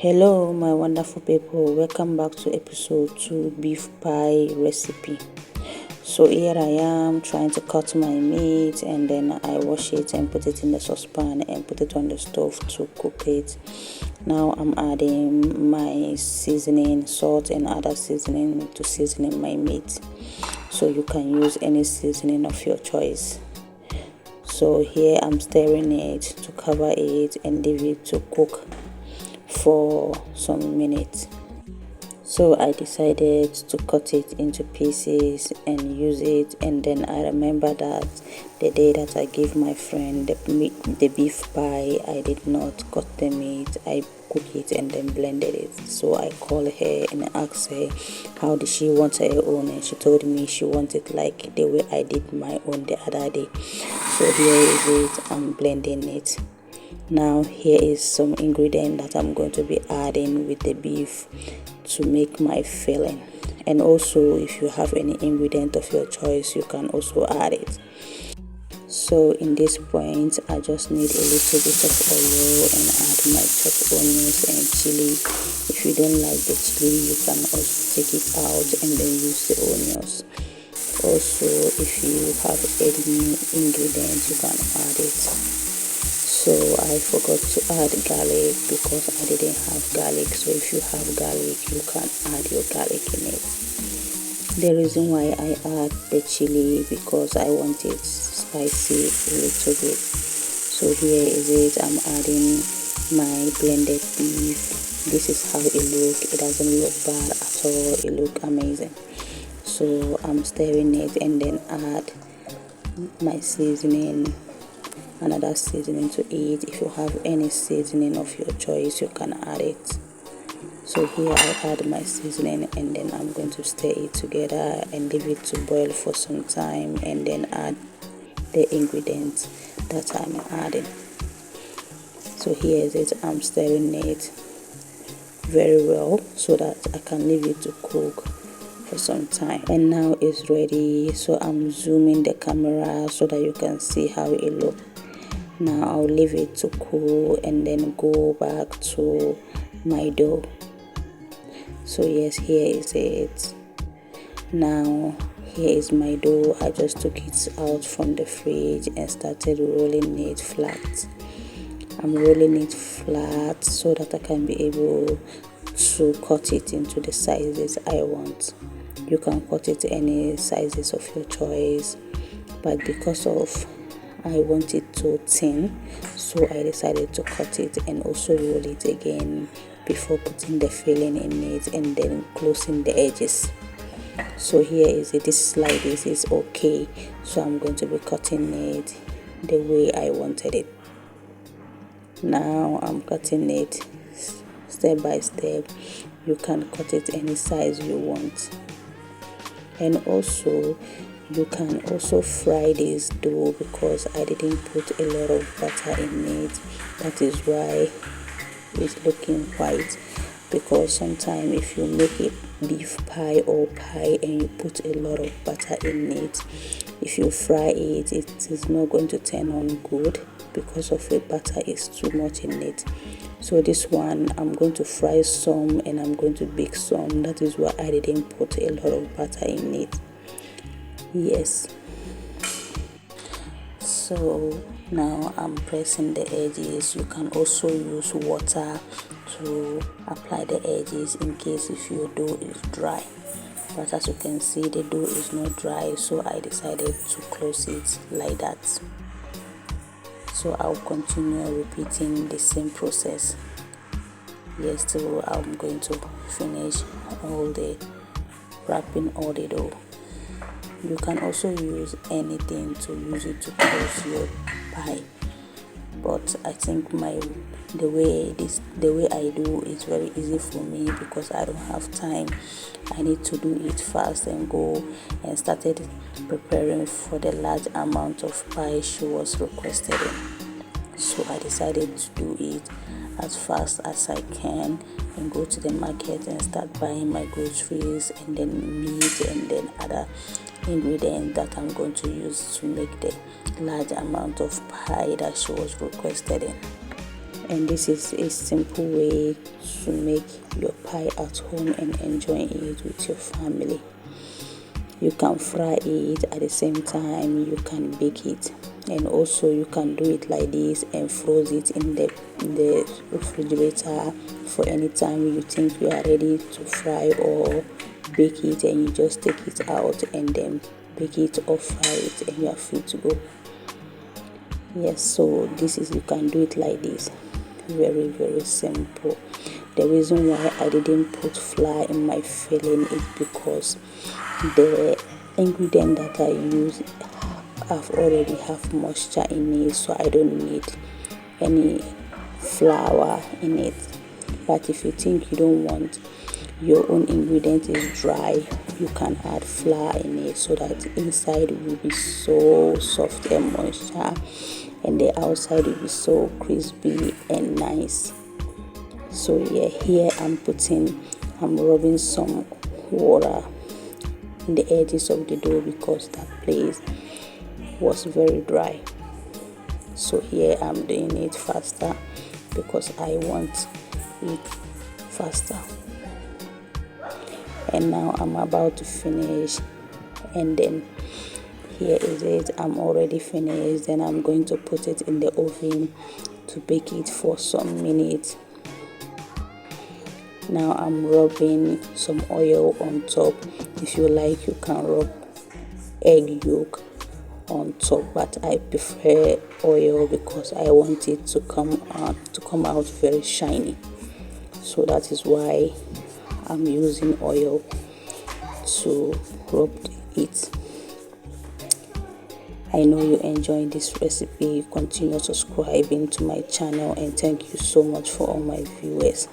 Hello my wonderful people, welcome back to episode 2 beef pie recipe. So here I am trying to cut my meat, and then I wash it and put it in the saucepan and put it on the stove to cook it. Now I'm adding my seasoning, salt and other seasoning to seasoning my meat, so you can use any seasoning of your choice. So here I'm stirring it to cover it and leave it to cook for some minutes. So I decided to cut it into pieces and use it, and then I remember that the day that I gave my friend the beef pie, I did not cut the meat, I cooked it and then blended it. So I called her and asked her how did she want her own, and she told me she wanted like the way I did my own the other day. So here is it, I'm blending it. Now here is some ingredient that I'm going to be adding with the beef to make my filling, and also if you have any ingredient of your choice you can also add it. So in this point I just need a little bit of oil and add my chopped onions and chili. If you don't like the chili you can also take it out and then use the onions. Also if you have any ingredient you can add it. So I forgot to add garlic because I didn't have garlic. So if you have garlic you can add your garlic in it. The reason why I add the chili because I want it spicy a little bit. So here is it, I'm adding my blended beef. This is how it looks. It doesn't look bad at all, it looks amazing. So I'm stirring it and then add my seasoning, another seasoning to it. If you have any seasoning of your choice you can add it. So here I add my seasoning and then I'm going to stir it together and leave it to boil for some time, and then add the ingredients that I'm adding. So here is it, I'm stirring it very well so that I can leave it to cook for some time. And now it's ready, so I'm zooming the camera so that you can see how it looks. Now I'll leave it to cool and then go back to my dough. So yes, here is it. Now here is my dough. I just took it out from the fridge and started rolling it flat. I'm rolling it flat so that I can be able to cut it into the sizes I want. You can cut it any sizes of your choice, but because of I want it to thin, so I decided to cut it and also roll it again before putting the filling in it and then closing the edges. So here is it, this like this is okay, so I'm going to be cutting it the way I wanted it. Now I'm cutting it step by step. You can cut it any size you want, and also you can also fry this dough because I didn't put a lot of butter in it. That is why it's looking white, because sometimes if you make a beef pie or pie and you put a lot of butter in it, if you fry it, it is not going to turn on good because of the butter is too much in it. So this one I'm going to fry some and I'm going to bake some. That is why I didn't put a lot of butter in it. Yes, so now I'm pressing the edges. You can also use water to apply the edges in case if your dough is dry, but as you can see the dough is not dry, so I decided to close it like that. So I'll continue repeating the same process. Yes, so I'm going to finish wrapping all the dough. You can also use anything to use it to close your pie, but I think the way I do is very easy for me because I don't have time. I need to do it fast and go, and started preparing for the large amount of pie she was requested in. So I decided to do it as fast as I can and go to the market and start buying my groceries and then meat and then other ingredients that I'm going to use to make the large amount of pie that she was requested in. And this is a simple way to make your pie at home and enjoy it with your family. You can fry it at the same time, you can bake it, and also you can do it like this and freeze it in the refrigerator for any time you think you are ready to fry or bake it, and you just take it out and then bake it or fry it and you are free to go. Yes, so this is, you can do it like this. Very, very simple. The reason why I didn't put flour in my filling is because the ingredient that I use already have moisture in it, so I don't need any flour in it. But if you think you don't want your own ingredient is dry, you can add flour in it so that inside will be so soft and moisture, and the outside will be so crispy and nice. So yeah, here I'm rubbing some water in the edges of the dough because that place was very dry. So here I'm doing it faster because I want it faster. And now I'm about to finish, and then here is it. I'm already finished. Then I'm going to put it in the oven to bake it for some minutes. Now I'm rubbing some oil on top. If you like, you can rub egg yolk on top, but I prefer oil because I want it to come out very shiny. So that is why I'm using oil to rub it. I know you enjoy this recipe. Continue subscribing to my channel, and thank you so much for all my viewers.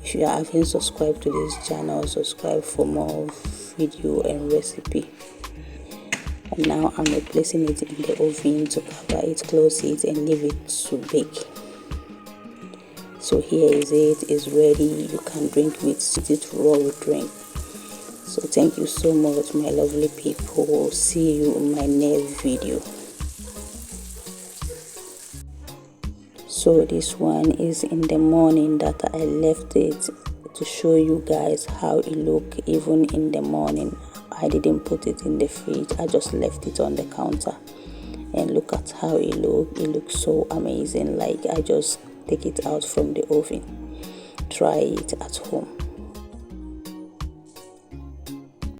If you haven't subscribed to this channel, subscribe for more video and recipe. And now I'm replacing it in the oven to cover it, close it, and leave it to bake. So here is it, is ready. You can drink with it raw drink. So thank you so much, my lovely people. See you in my next video. So this one is in the morning that I left it to show you guys how it look even in the morning. I didn't put it in the fridge, I just left it on the counter, and look at how it looks so amazing. Like I just take it out from the oven. Try it at home.